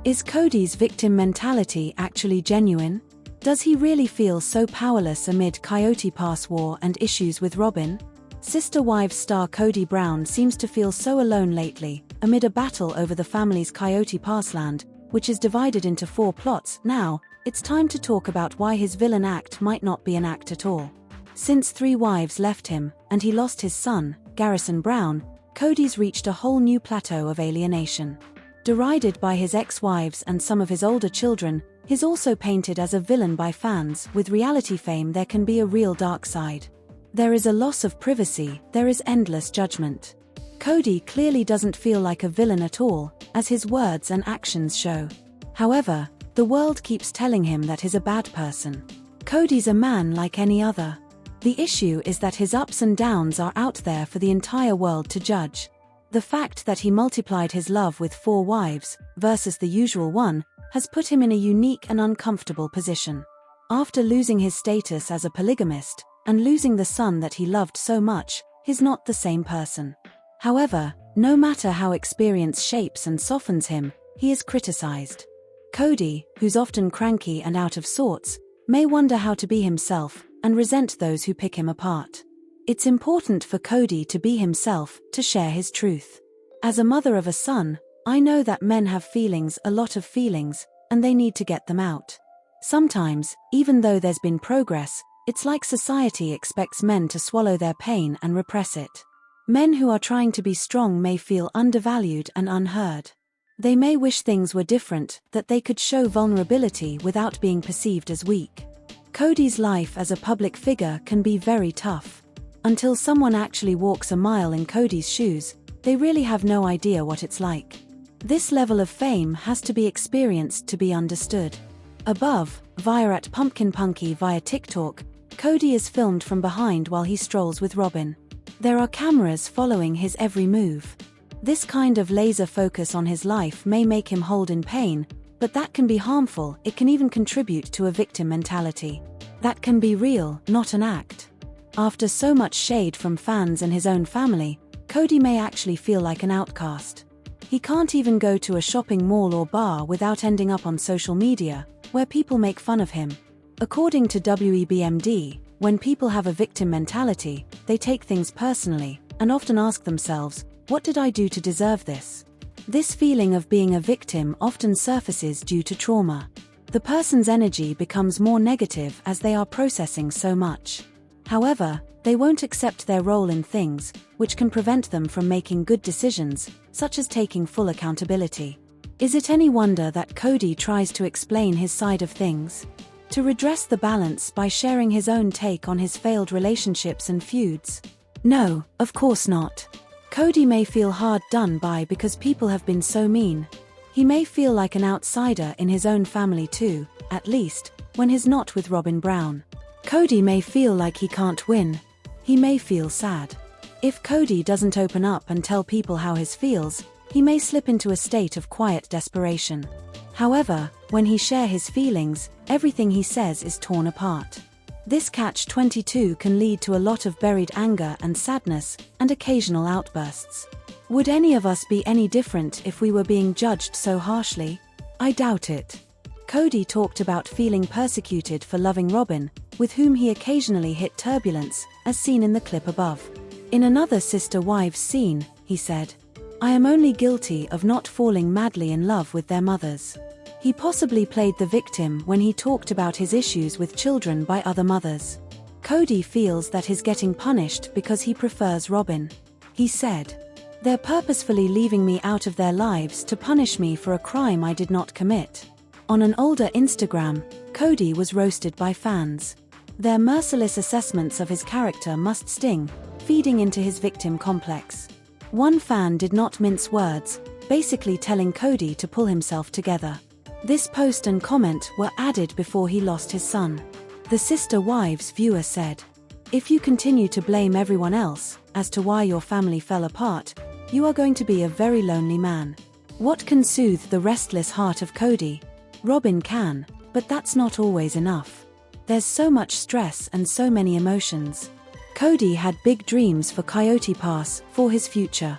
Is Kody's victim mentality actually genuine? Does he really feel so powerless amid Coyote Pass war and issues with Robyn? Sister Wives star Kody Brown seems to feel so alone lately, amid a battle over the family's Coyote Pass land, which is divided into 4 plots. Now, it's time to talk about why his villain act might not be an act at all. Since 3 wives left him, and he lost his son, Garrison Brown, Kody's reached a whole new plateau of alienation. Derided by his ex-wives and some of his older children, he's also painted as a villain by fans. With reality fame, there can be a real dark side. There is a loss of privacy, there is endless judgment. Kody clearly doesn't feel like a villain at all, as his words and actions show. However, the world keeps telling him that he's a bad person. Kody's a man like any other. The issue is that his ups and downs are out there for the entire world to judge. The fact that he multiplied his love with 4 wives, versus the usual one, has put him in a unique and uncomfortable position. After losing his status as a polygamist, and losing the son that he loved so much, he's not the same person. However, no matter how experience shapes and softens him, he is criticized. Kody, who's often cranky and out of sorts, may wonder how to be himself, and resent those who pick him apart. It's important for Kody to be himself, to share his truth. As a mother of a son, I know that men have feelings, a lot of feelings, and they need to get them out. Sometimes, even though there's been progress, it's like society expects men to swallow their pain and repress it. Men who are trying to be strong may feel undervalued and unheard. They may wish things were different, that they could show vulnerability without being perceived as weak. Kody's life as a public figure can be very tough. Until someone actually walks a mile in Kody's shoes, they really have no idea what it's like. This level of fame has to be experienced to be understood. Above, via at Pumpkin Punky via TikTok, Kody is filmed from behind while he strolls with Robyn. There are cameras following his every move. This kind of laser focus on his life may make him hold in pain, but that can be harmful. It can even contribute to a victim mentality. That can be real, not an act. After so much shade from fans and his own family, Kody may actually feel like an outcast. He can't even go to a shopping mall or bar without ending up on social media, where people make fun of him. According to WEBMD, when people have a victim mentality, they take things personally, and often ask themselves, what did I do to deserve this? This feeling of being a victim often surfaces due to trauma. The person's energy becomes more negative as they are processing so much. However, they won't accept their role in things, which can prevent them from making good decisions, such as taking full accountability. Is it any wonder that Kody tries to explain his side of things? To redress the balance by sharing his own take on his failed relationships and feuds? No, of course not. Kody may feel hard done by because people have been so mean. He may feel like an outsider in his own family too, at least, when he's not with Robyn Brown. Kody may feel like he can't win. He may feel sad. If Kody doesn't open up and tell people how he feels, he may slip into a state of quiet desperation. However, when he shares his feelings, everything he says is torn apart. This catch-22 can lead to a lot of buried anger and sadness, and occasional outbursts. Would any of us be any different if we were being judged so harshly? I doubt it. Kody talked about feeling persecuted for loving Robyn, with whom he occasionally hit turbulence, as seen in the clip above. In another Sister Wives scene, he said, "I am only guilty of not falling madly in love with their mothers." He possibly played the victim when he talked about his issues with children by other mothers. Kody feels that he's getting punished because he prefers Robyn. He said, "They're purposefully leaving me out of their lives to punish me for a crime I did not commit." On an older Instagram, Kody was roasted by fans. Their merciless assessments of his character must sting, feeding into his victim complex. One fan did not mince words, basically telling Kody to pull himself together. This post and comment were added before he lost his son. The Sister Wives viewer said, "If you continue to blame everyone else as to why your family fell apart, you are going to be a very lonely man." What can soothe the restless heart of Kody? Robyn can, but that's not always enough. There's so much stress and so many emotions. Kody had big dreams for Coyote Pass, for his future.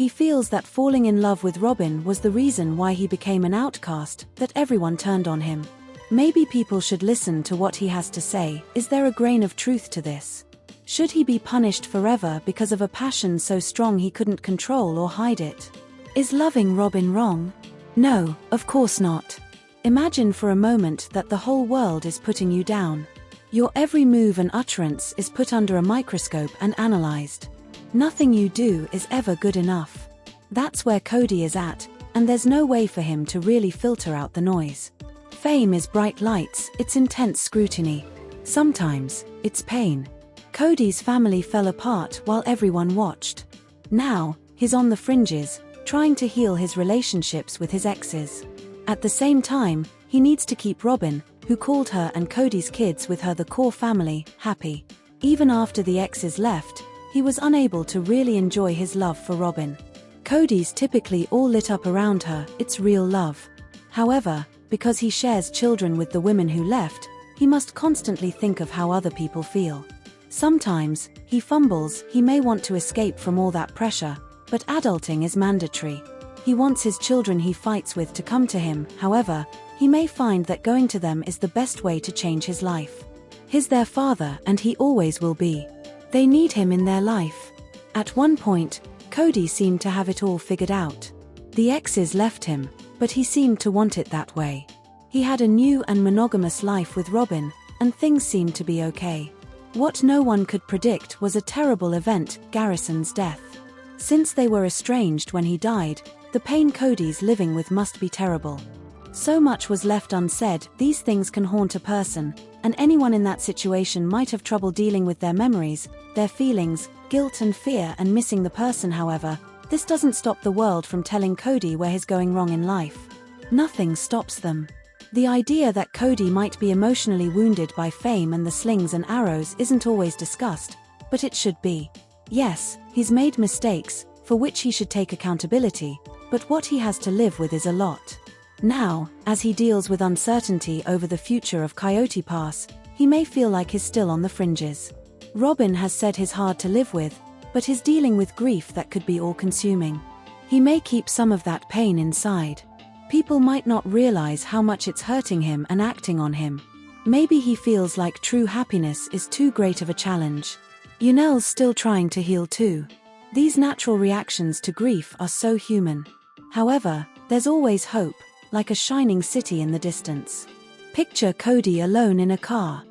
He feels that falling in love with Robyn was the reason why he became an outcast, that everyone turned on him. Maybe people should listen to what he has to say. Is there a grain of truth to this? Should he be punished forever because of a passion so strong he couldn't control or hide it? Is loving Robyn wrong? No, of course not. Imagine for a moment that the whole world is putting you down. Your every move and utterance is put under a microscope and analyzed. Nothing you do is ever good enough. That's where Kody is at, and there's no way for him to really filter out the noise. Fame is bright lights, it's intense scrutiny. Sometimes, it's pain. Kody's family fell apart while everyone watched. Now, he's on the fringes, trying to heal his relationships with his exes. At the same time, he needs to keep Robyn, who called her and Kody's kids with her the core family, happy. Even after the exes left, he was unable to really enjoy his love for Robyn. Kody's typically all lit up around her, it's real love. However, because he shares children with the women who left, he must constantly think of how other people feel. Sometimes, he fumbles, he may want to escape from all that pressure, but adulting is mandatory. He wants his children he fights with to come to him, however, he may find that going to them is the best way to change his life. He's their father and he always will be. They need him in their life. At one point, Kody seemed to have it all figured out. The exes left him, but he seemed to want it that way. He had a new and monogamous life with Robyn, and things seemed to be okay. What no one could predict was a terrible event, Garrison's death. Since they were estranged when he died, the pain Kody's living with must be terrible. So much was left unsaid. These things can haunt a person, and anyone in that situation might have trouble dealing with their memories, their feelings, guilt and fear and missing the person. However, this doesn't stop the world from telling Kody where he's going wrong in life. Nothing stops them. The idea that Kody might be emotionally wounded by fame and the slings and arrows isn't always discussed, but it should be. Yes, he's made mistakes, for which he should take accountability, but what he has to live with is a lot. Now, as he deals with uncertainty over the future of Coyote Pass, he may feel like he's still on the fringes. Robyn has said he's hard to live with, but he's dealing with grief that could be all-consuming. He may keep some of that pain inside. People might not realize how much it's hurting him and acting on him. Maybe he feels like true happiness is too great of a challenge. Yunel's still trying to heal too. These natural reactions to grief are so human. However, there's always hope, like a shining city in the distance. Picture Kody alone in a car.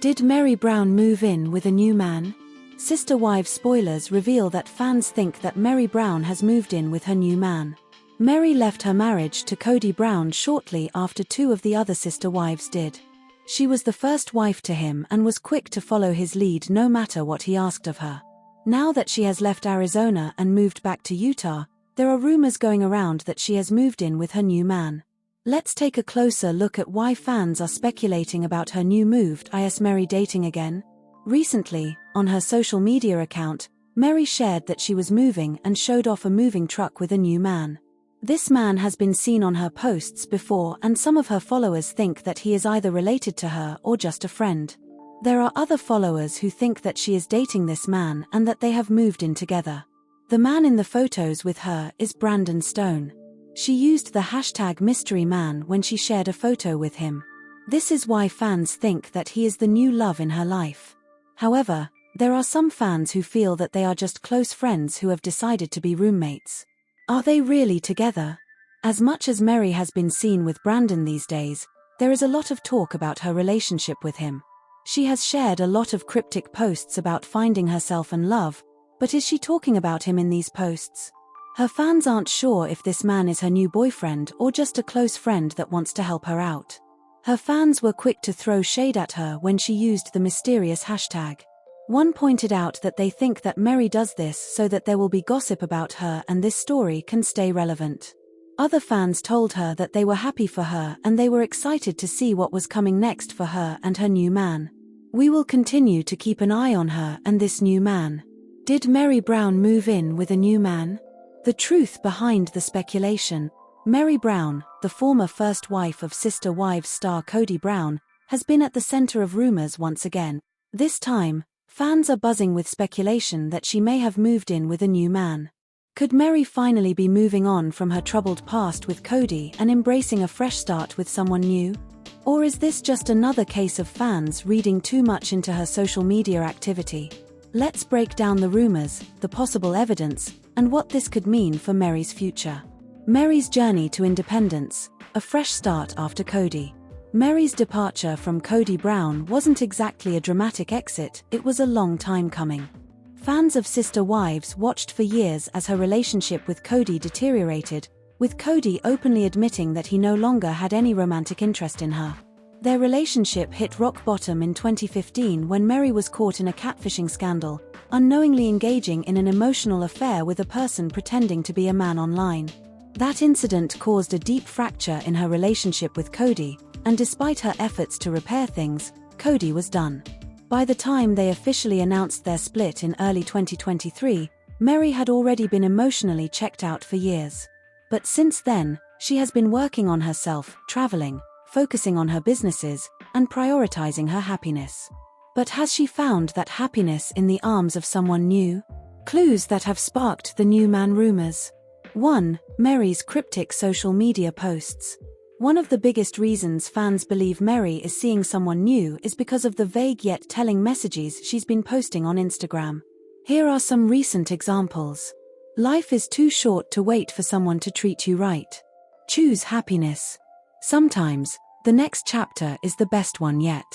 Did Meri Brown move in with a new man? Sister Wives spoilers reveal that fans think that Meri Brown has moved in with her new man. Meri left her marriage to Kody Brown shortly after two of the other sister wives did. She was the first wife to him and was quick to follow his lead no matter what he asked of her. Now that she has left Arizona and moved back to Utah, there are rumors going around that she has moved in with her new man. Let's take a closer look at why fans are speculating about her new move. Is Meri dating again? Recently, on her social media account, Meri shared that she was moving and showed off a moving truck with a new man. This man has been seen on her posts before, and some of her followers think that he is either related to her or just a friend. There are other followers who think that she is dating this man and that they have moved in together. The man in the photos with her is Brandon Stone. She used the hashtag mystery man when she shared a photo with him. This is why fans think that he is the new love in her life. However, there are some fans who feel that they are just close friends who have decided to be roommates. Are they really together? As much as Meri has been seen with Brandon these days, there is a lot of talk about her relationship with him. She has shared a lot of cryptic posts about finding herself and love, but is she talking about him in these posts? Her fans aren't sure if this man is her new boyfriend or just a close friend that wants to help her out. Her fans were quick to throw shade at her when she used the mysterious hashtag. One pointed out that they think that Meri does this so that there will be gossip about her and this story can stay relevant. Other fans told her that they were happy for her and they were excited to see what was coming next for her and her new man. We will continue to keep an eye on her and this new man. Did Meri Brown move in with a new man? The truth behind the speculation. Meri Brown, the former first wife of Sister Wives star Kody Brown, has been at the center of rumors once again. This time, Fans are buzzing with speculation that she may have moved in with a new man. Could Meri finally be moving on from her troubled past with Kody and embracing a fresh start with someone new? Or is this just another case of fans reading too much into her social media activity? Let's break down the rumors, the possible evidence, and what this could mean for Meri's future. Meri's journey to independence, a fresh start after Kody. Meri's departure from Kody Brown wasn't exactly a dramatic exit, it was a long time coming. Fans of Sister Wives watched for years as her relationship with Kody deteriorated, with Kody openly admitting that he no longer had any romantic interest in her. Their relationship hit rock bottom in 2015 when Meri was caught in a catfishing scandal, unknowingly engaging in an emotional affair with a person pretending to be a man online. That incident caused a deep fracture in her relationship with Kody, and despite her efforts to repair things, Kody was done. By the time they officially announced their split in early 2023, Meri had already been emotionally checked out for years. But since then, she has been working on herself, traveling, focusing on her businesses, and prioritizing her happiness. But has she found that happiness in the arms of someone new? Clues that have sparked the new man rumors. 1. Meri's cryptic social media posts. One of the biggest reasons fans believe Meri is seeing someone new is because of the vague yet telling messages she's been posting on Instagram. Here are some recent examples. Life is too short to wait for someone to treat you right. Choose happiness. Sometimes, the next chapter is the best one yet.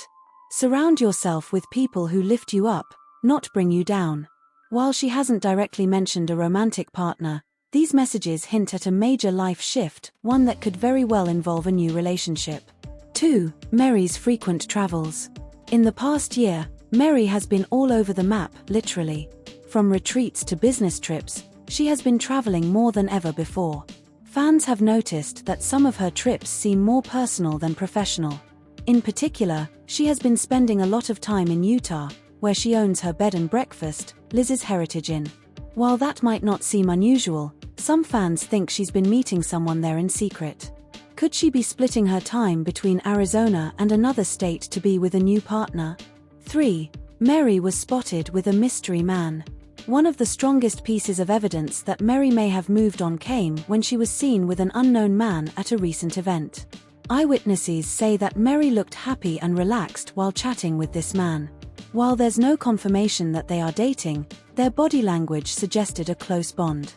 Surround yourself with people who lift you up, not bring you down. While she hasn't directly mentioned a romantic partner, these messages hint at a major life shift, one that could very well involve a new relationship. 2. Meri's frequent travels. In the past year, Meri has been all over the map, literally. From retreats to business trips, she has been traveling more than ever before. Fans have noticed that some of her trips seem more personal than professional. In particular, she has been spending a lot of time in Utah, where she owns her bed and breakfast, Liz's Heritage Inn. While that might not seem unusual, some fans think she's been meeting someone there in secret. Could she be splitting her time between Arizona and another state to be with a new partner? 3. Meri was spotted with a mystery man. One of the strongest pieces of evidence that Meri may have moved on came when she was seen with an unknown man at a recent event. Eyewitnesses say that Meri looked happy and relaxed while chatting with this man. While there's no confirmation that they are dating, their body language suggested a close bond.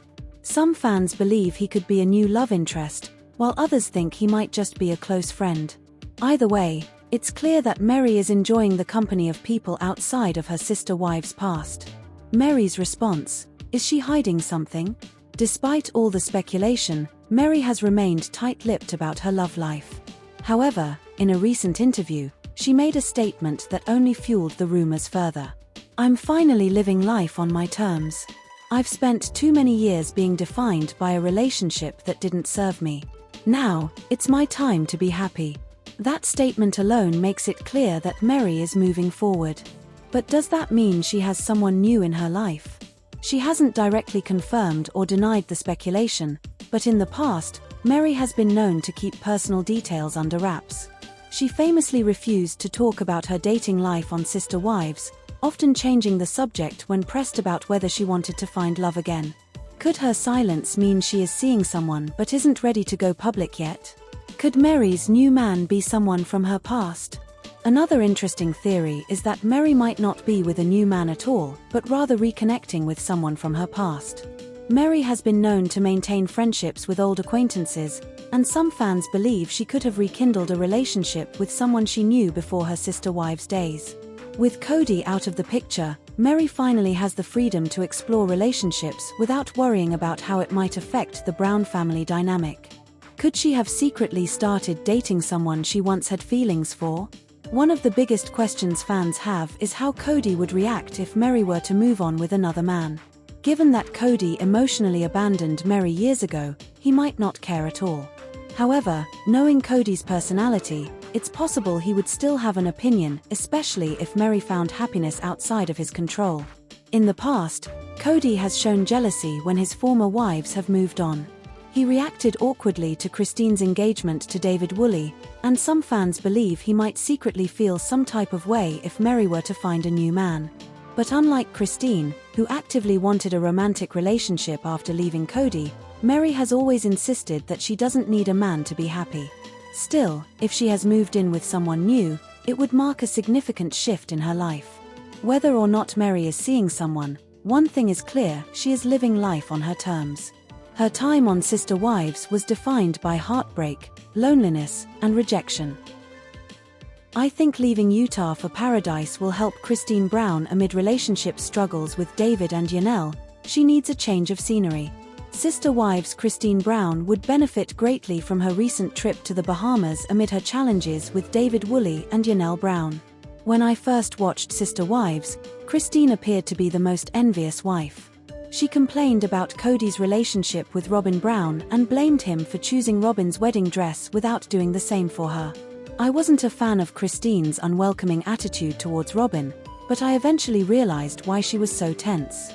Some fans believe he could be a new love interest, while others think he might just be a close friend. Either way, it's clear that Meri is enjoying the company of people outside of her sister wives' past. Meri's response: is she hiding something? Despite all the speculation, Meri has remained tight-lipped about her love life. However, in a recent interview, she made a statement that only fueled the rumors further. "I'm finally living life on my terms. I've spent too many years being defined by a relationship that didn't serve me. Now, it's my time to be happy." That statement alone makes it clear that Meri is moving forward. But does that mean she has someone new in her life? She hasn't directly confirmed or denied the speculation, but in the past, Meri has been known to keep personal details under wraps. She famously refused to talk about her dating life on Sister Wives, often changing the subject when pressed about whether she wanted to find love again. Could her silence mean she is seeing someone but isn't ready to go public yet? Could Meri's new man be someone from her past? Another interesting theory is that Meri might not be with a new man at all, but rather reconnecting with someone from her past. Meri has been known to maintain friendships with old acquaintances, and some fans believe she could have rekindled a relationship with someone she knew before her Sister Wives days. With Kody out of the picture, Meri finally has the freedom to explore relationships without worrying about how it might affect the Brown family dynamic. Could she have secretly started dating someone she once had feelings for? One of the biggest questions fans have is how Kody would react if Meri were to move on with another man. Given that Kody emotionally abandoned Meri years ago, he might not care at all. However, knowing Kody's personality, it's possible he would still have an opinion, especially if Meri found happiness outside of his control. In the past, Kody has shown jealousy when his former wives have moved on. He reacted awkwardly to Christine's engagement to David Woolley, and some fans believe he might secretly feel some type of way if Meri were to find a new man. But unlike Christine, who actively wanted a romantic relationship after leaving Kody, Meri has always insisted that she doesn't need a man to be happy. Still, if she has moved in with someone new, it would mark a significant shift in her life. Whether or not Meri is seeing someone, one thing is clear: she is living life on her terms. Her time on Sister Wives was defined by heartbreak, loneliness, and rejection. I think leaving Utah for Paradise will help Christine Brown amid relationship struggles with David and Yanel. She needs a change of scenery. Sister Wives Christine Brown would benefit greatly from her recent trip to the Bahamas amid her challenges with David Woolley and Yanel Brown. When I first watched Sister Wives, Christine appeared to be the most envious wife. She complained about Kody's relationship with Robyn Brown and blamed him for choosing Robyn's wedding dress without doing the same for her. I wasn't a fan of Christine's unwelcoming attitude towards Robyn, but I eventually realized why she was so tense.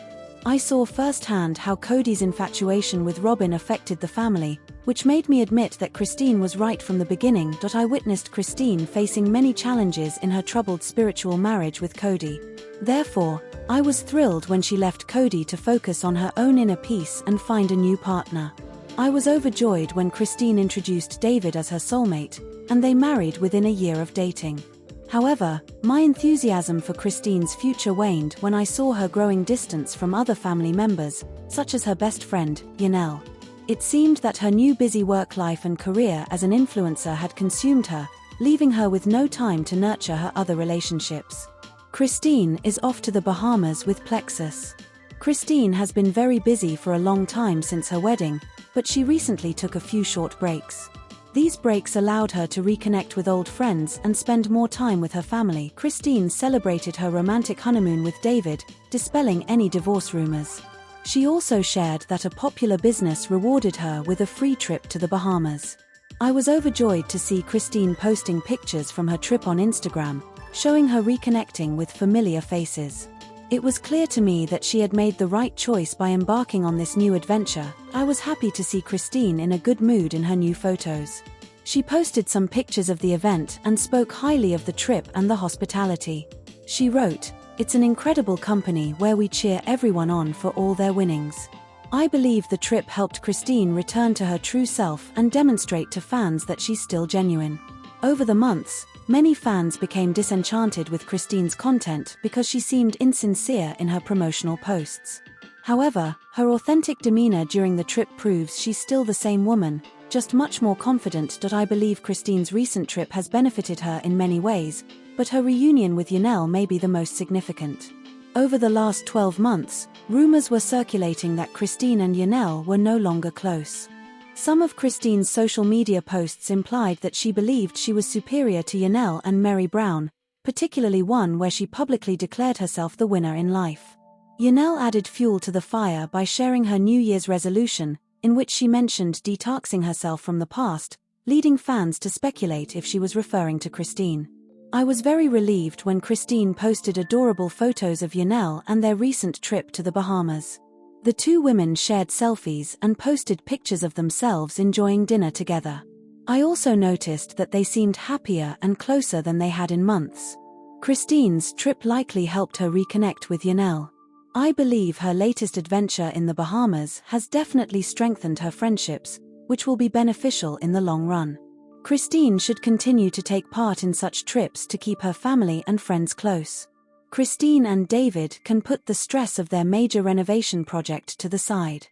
I saw firsthand how Kody's infatuation with Robyn affected the family, which made me admit that Christine was right from the beginning. I witnessed Christine facing many challenges in her troubled spiritual marriage with Kody. Therefore, I was thrilled when she left Kody to focus on her own inner peace and find a new partner. I was overjoyed when Christine introduced David as her soulmate, and they married within a year of dating. However, my enthusiasm for Christine's future waned when I saw her growing distance from other family members, such as her best friend, Yanel. It seemed that her new busy work life and career as an influencer had consumed her, leaving her with no time to nurture her other relationships. Christine is off to the Bahamas with Plexus. Christine has been very busy for a long time since her wedding, but she recently took a few short breaks. These breaks allowed her to reconnect with old friends and spend more time with her family. Christine celebrated her romantic honeymoon with David, dispelling any divorce rumors. She also shared that a popular business rewarded her with a free trip to the Bahamas. I was overjoyed to see Christine posting pictures from her trip on Instagram, showing her reconnecting with familiar faces. It was clear to me that she had made the right choice by embarking on this new adventure. I was happy to see Christine in a good mood in her new photos. She posted some pictures of the event and spoke highly of the trip and the hospitality. She wrote, "It's an incredible company where we cheer everyone on for all their winnings." I believe the trip helped Christine return to her true self and demonstrate to fans that she's still genuine. Over the months, many fans became disenchanted with Christine's content because she seemed insincere in her promotional posts. However, her authentic demeanor during the trip proves she's still the same woman, just much more confident. I believe Christine's recent trip has benefited her in many ways, but her reunion with Yanel may be the most significant. Over the last 12 months, rumors were circulating that Christine and Yanel were no longer close. Some of Christine's social media posts implied that she believed she was superior to Yanel and Meri Brown, particularly one where she publicly declared herself the winner in life. Yanel added fuel to the fire by sharing her New Year's resolution, in which she mentioned detoxing herself from the past, leading fans to speculate if she was referring to Christine. I was very relieved when Christine posted adorable photos of Yanel and their recent trip to the Bahamas. The two women shared selfies and posted pictures of themselves enjoying dinner together. I also noticed that they seemed happier and closer than they had in months. Christine's trip likely helped her reconnect with Yanel. I believe her latest adventure in the Bahamas has definitely strengthened her friendships, which will be beneficial in the long run. Christine should continue to take part in such trips to keep her family and friends close. Christine and David can put the stress of their major renovation project to the side.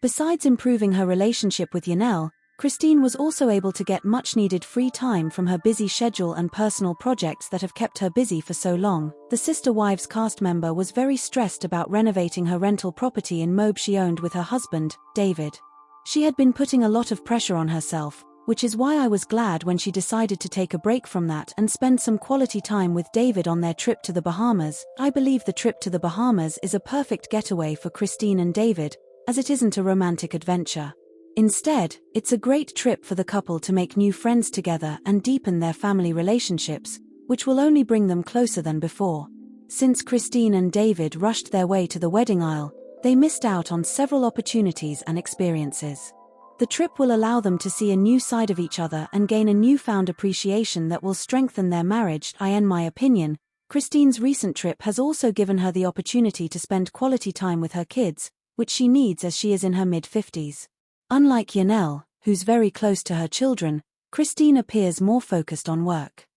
Besides improving her relationship with Yanel, Christine was also able to get much-needed free time from her busy schedule and personal projects that have kept her busy for so long. The Sister Wives cast member was very stressed about renovating her rental property in Moab she owned with her husband, David. She had been putting a lot of pressure on herself, which is why I was glad when she decided to take a break from that and spend some quality time with David on their trip to the Bahamas. I believe the trip to the Bahamas is a perfect getaway for Christine and David, as it isn't a romantic adventure. Instead, it's a great trip for the couple to make new friends together and deepen their family relationships, which will only bring them closer than before. Since Christine and David rushed their way to the wedding aisle, they missed out on several opportunities and experiences. The trip will allow them to see a new side of each other and gain a newfound appreciation that will strengthen their marriage. In my opinion, Christine's recent trip has also given her the opportunity to spend quality time with her kids, which she needs as she is in her mid-50s. Unlike Yanel, who's very close to her children, Christine appears more focused on work.